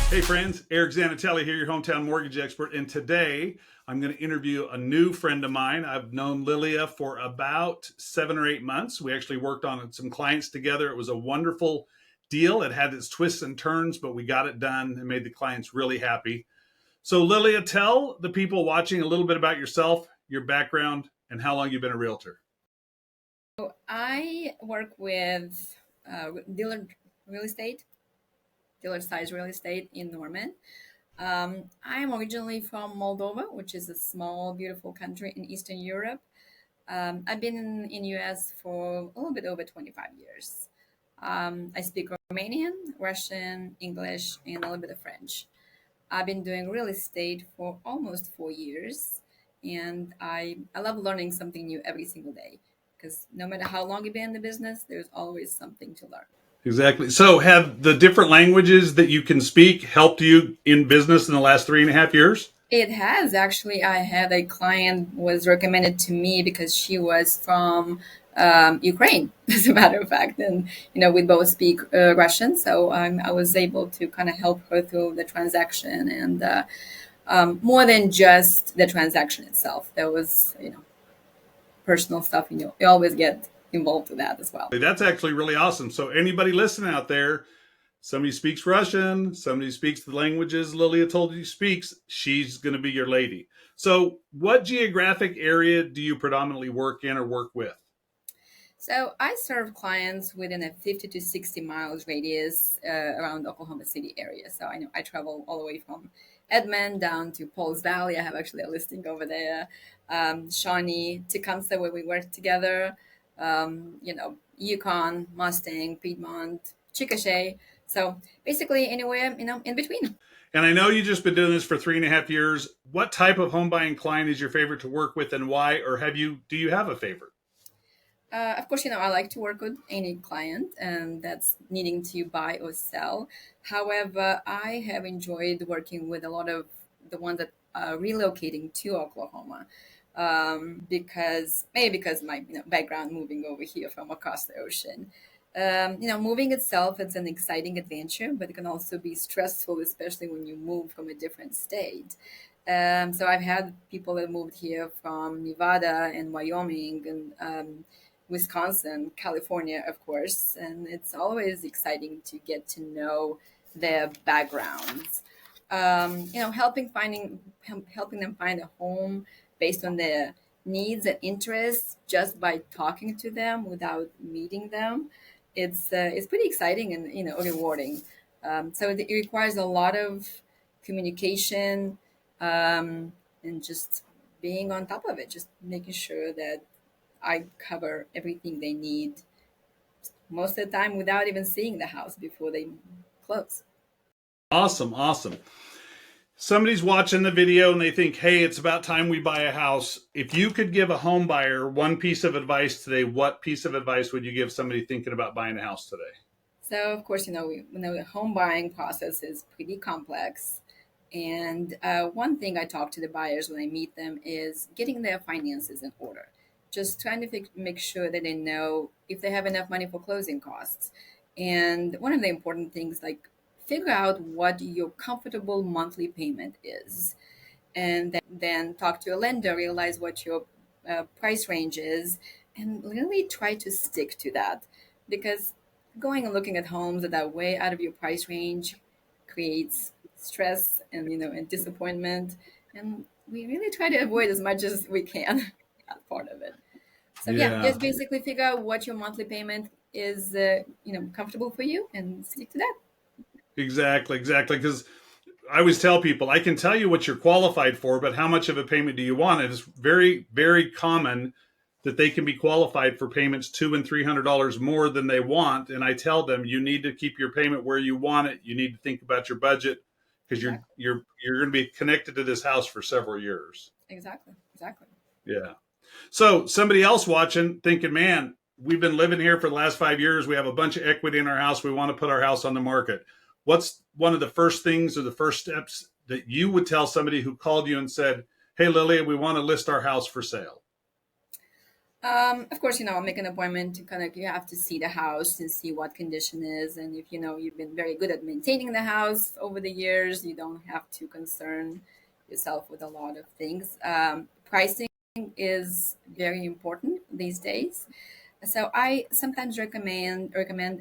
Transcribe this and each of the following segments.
Hey friends, Eric Zanatelli here, your hometown mortgage expert. And today I'm going to interview a new friend of mine. I've known Lilia for about 7 or 8 months. We actually worked on some clients together. It was a wonderful deal. It had its twists and turns, but we got it done and made the clients really happy. So Lilia, tell the people watching a little bit about yourself, your background, and how long you've been a realtor. I work with dealer real estate, dealer size real estate in Norman. I'm originally from Moldova, which is a small, beautiful country in Eastern Europe. I've been in US for a little bit over 25 years. I speak Romanian, Russian, English, and a little bit of French. I've been doing real estate for almost 4 years, and I love learning something new every single day because no matter how long you've been in the business, there's always something to learn. Exactly. So have the different languages that you can speak helped you in business in the last 3.5 years? It has actually. I had a client was recommended to me because she was from Ukraine, as a matter of fact, and we both speak Russian, so I was able to kind of help her through the transaction and more than just the transaction itself. There was personal stuff. You always get involved with that as well. That's actually really awesome. So anybody listening out there, somebody speaks Russian, somebody speaks the languages Lilia told you speaks, she's going to be your lady. So what geographic area do you predominantly work in or work with? So I serve clients within a 50 to 60 miles radius around Oklahoma City area. So I travel all the way from Edmond down to Pauls Valley. I have actually a listing over there. Shawnee, Tecumseh, where we work together. Yukon, Mustang, Piedmont, Chickasha. So basically anywhere, in between. And I know you've just been doing this for 3.5 years. What type of home buying client is your favorite to work with and why? Or do you have a favorite? Of course, I like to work with any client and that's needing to buy or sell. However, I have enjoyed working with a lot of the ones that are relocating to Oklahoma because my background moving over here from across the ocean. Moving itself, it's an exciting adventure, but it can also be stressful, especially when you move from a different state. So I've had people that moved here from Nevada and Wyoming and Wisconsin, California, of course, and it's always exciting to get to know their backgrounds. Helping them find a home based on their needs and interests just by talking to them without meeting them. It's pretty exciting and rewarding. So it requires a lot of communication and just being on top of it, just making sure that I cover everything they need most of the time without even seeing the house before they close. Awesome, awesome. Somebody's watching the video and they think, hey, it's about time we buy a house. If you could give a home buyer one piece of advice today, what piece of advice would you give somebody thinking about buying a house today? So, of course, we know the home buying process is pretty complex. And one thing I talk to the buyers when I meet them is getting their finances in order. Just trying to make sure that they know if they have enough money for closing costs. And one of the important things, like figure out what your comfortable monthly payment is. And then talk to a lender, realize what your price range is, and really try to stick to that. Because going and looking at homes that are way out of your price range creates stress and disappointment, and we really try to avoid as much as we can that part of it. So yeah, Yeah, just basically figure out what your monthly payment is comfortable for you and stick to that. exactly, exactly. Because I always tell people, I can tell you what you're qualified for, but how much of a payment do you want? It is very, very common that they can be qualified for payments $200 and $300 more than they want. And I tell them, you need to keep your payment where you want it. You need to think about your budget because you're Exactly. you're you're going to be connected to this house for several years. Exactly. Yeah. So somebody else watching, thinking, man, we've been living here for the last 5 years. We have a bunch of equity in our house. We want to put our house on the market. What's one of the first things or the first steps that you would tell somebody who called you and said, hey, Lilia, we want to list our house for sale? Of course, make an appointment to kind of, you have to see the house and see what condition is. And if you've been very good at maintaining the house over the years, you don't have to concern yourself with a lot of things. Pricing is very important these days. So I sometimes recommend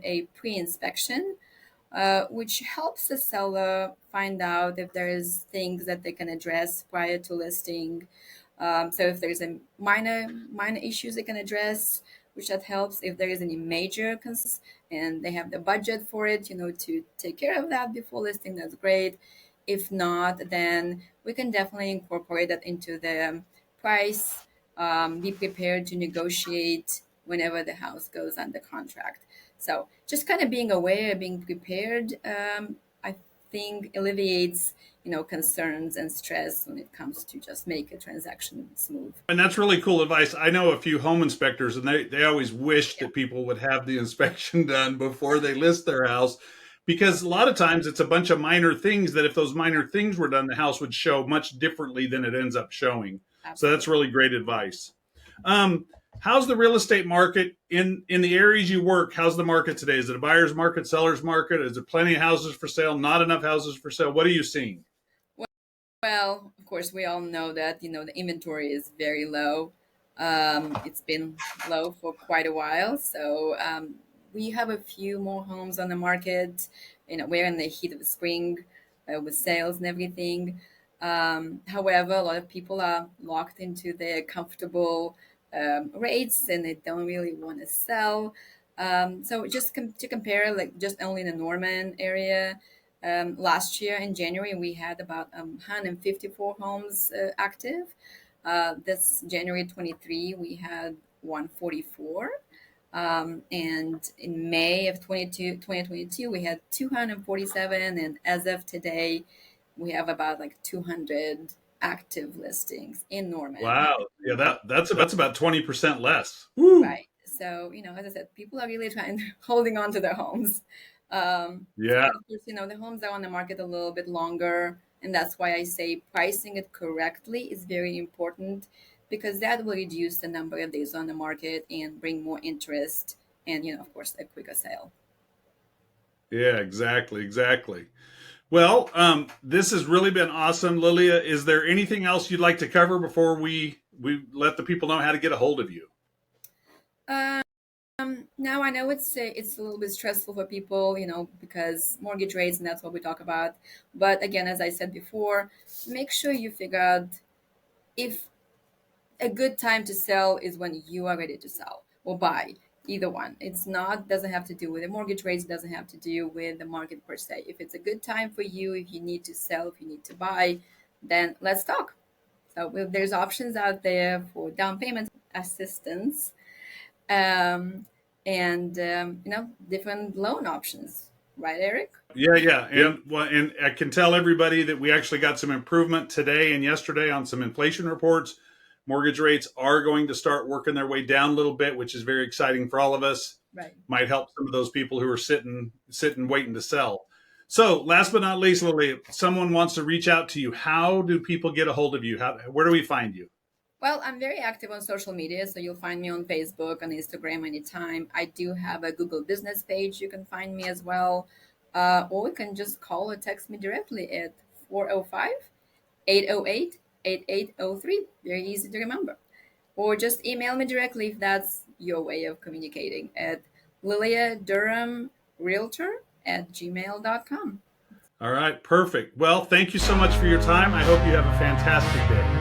a pre-inspection, which helps the seller find out if there is things that they can address prior to listing. So if there's a minor issues they can address, which that helps. If there is any major concerns and they have the budget for it, to take care of that before listing, that's great. If not, then we can definitely incorporate that into the price. Be prepared to negotiate whenever the house goes under contract. So just kind of being aware, being prepared, I think alleviates, concerns and stress when it comes to just make a transaction smooth. And that's really cool advice. I know a few home inspectors, and they always wish Yeah, that people would have the inspection done before they list their house, because a lot of times it's a bunch of minor things that if those minor things were done, the house would show much differently than it ends up showing. So that's absolutely. really great advice. Um, how's the real estate market in the areas you work? How's the market today? Is it a buyer's market, seller's market? Is there plenty of houses for sale? Not enough houses for sale? What are you seeing? Well, of course, we all know that the inventory is very low. It's been low for quite a while, so we have a few more homes on the market. We're in the heat of the spring with sales and everything. However, a lot of people are locked into their comfortable rates, and they don't really want to sell. So just to compare, like just only in the Norman area. Last year in January, we had about 154 homes active. This January 23, we had 144. And in May of 2022, we had 247. And as of today, we have about like 200 active listings in Norman. Wow. Yeah, that's about 20% less. Woo. Right. So, as I said, people are really trying, holding on to their homes. Yeah. But of course, the homes are on the market a little bit longer. And that's why I say pricing it correctly is very important, because that will reduce the number of days on the market and bring more interest and, of course, a quicker sale. Yeah, exactly, exactly. Well, this has really been awesome, Lilia. Is there anything else you'd like to cover before we let the people know how to get a hold of you? Now I know it's a little bit stressful for people, because mortgage rates, and that's what we talk about. But again, as I said before, make sure you figure out if a good time to sell is when you are ready to sell or buy. Either one. It's not doesn't have to do with the mortgage rates, doesn't have to do with the market per se. If it's a good time for you, if you need to sell, if you need to buy, then let's talk. So there's options out there for down payment assistance, um, and different loan options, right, Eric? Yeah, yeah, and I can tell everybody that we actually got some improvement today and yesterday on some inflation reports. Mortgage rates are going to start working their way down a little bit, which is very exciting for all of us. Right. Might help some of those people who are sitting waiting to sell. So, last but not least, Lily, if someone wants to reach out to you, how do people get a hold of you? Where do we find you? Well, I'm very active on social media, so you'll find me on Facebook, on Instagram anytime. I do have a Google business page. You can find me as well. Or you can just call or text me directly at 405 808 8803. Very easy to remember. Or just email me directly if that's your way of communicating at Lilia Durham Realtor at gmail.com. All right, perfect. Well, thank you so much for your time. I hope you have a fantastic day.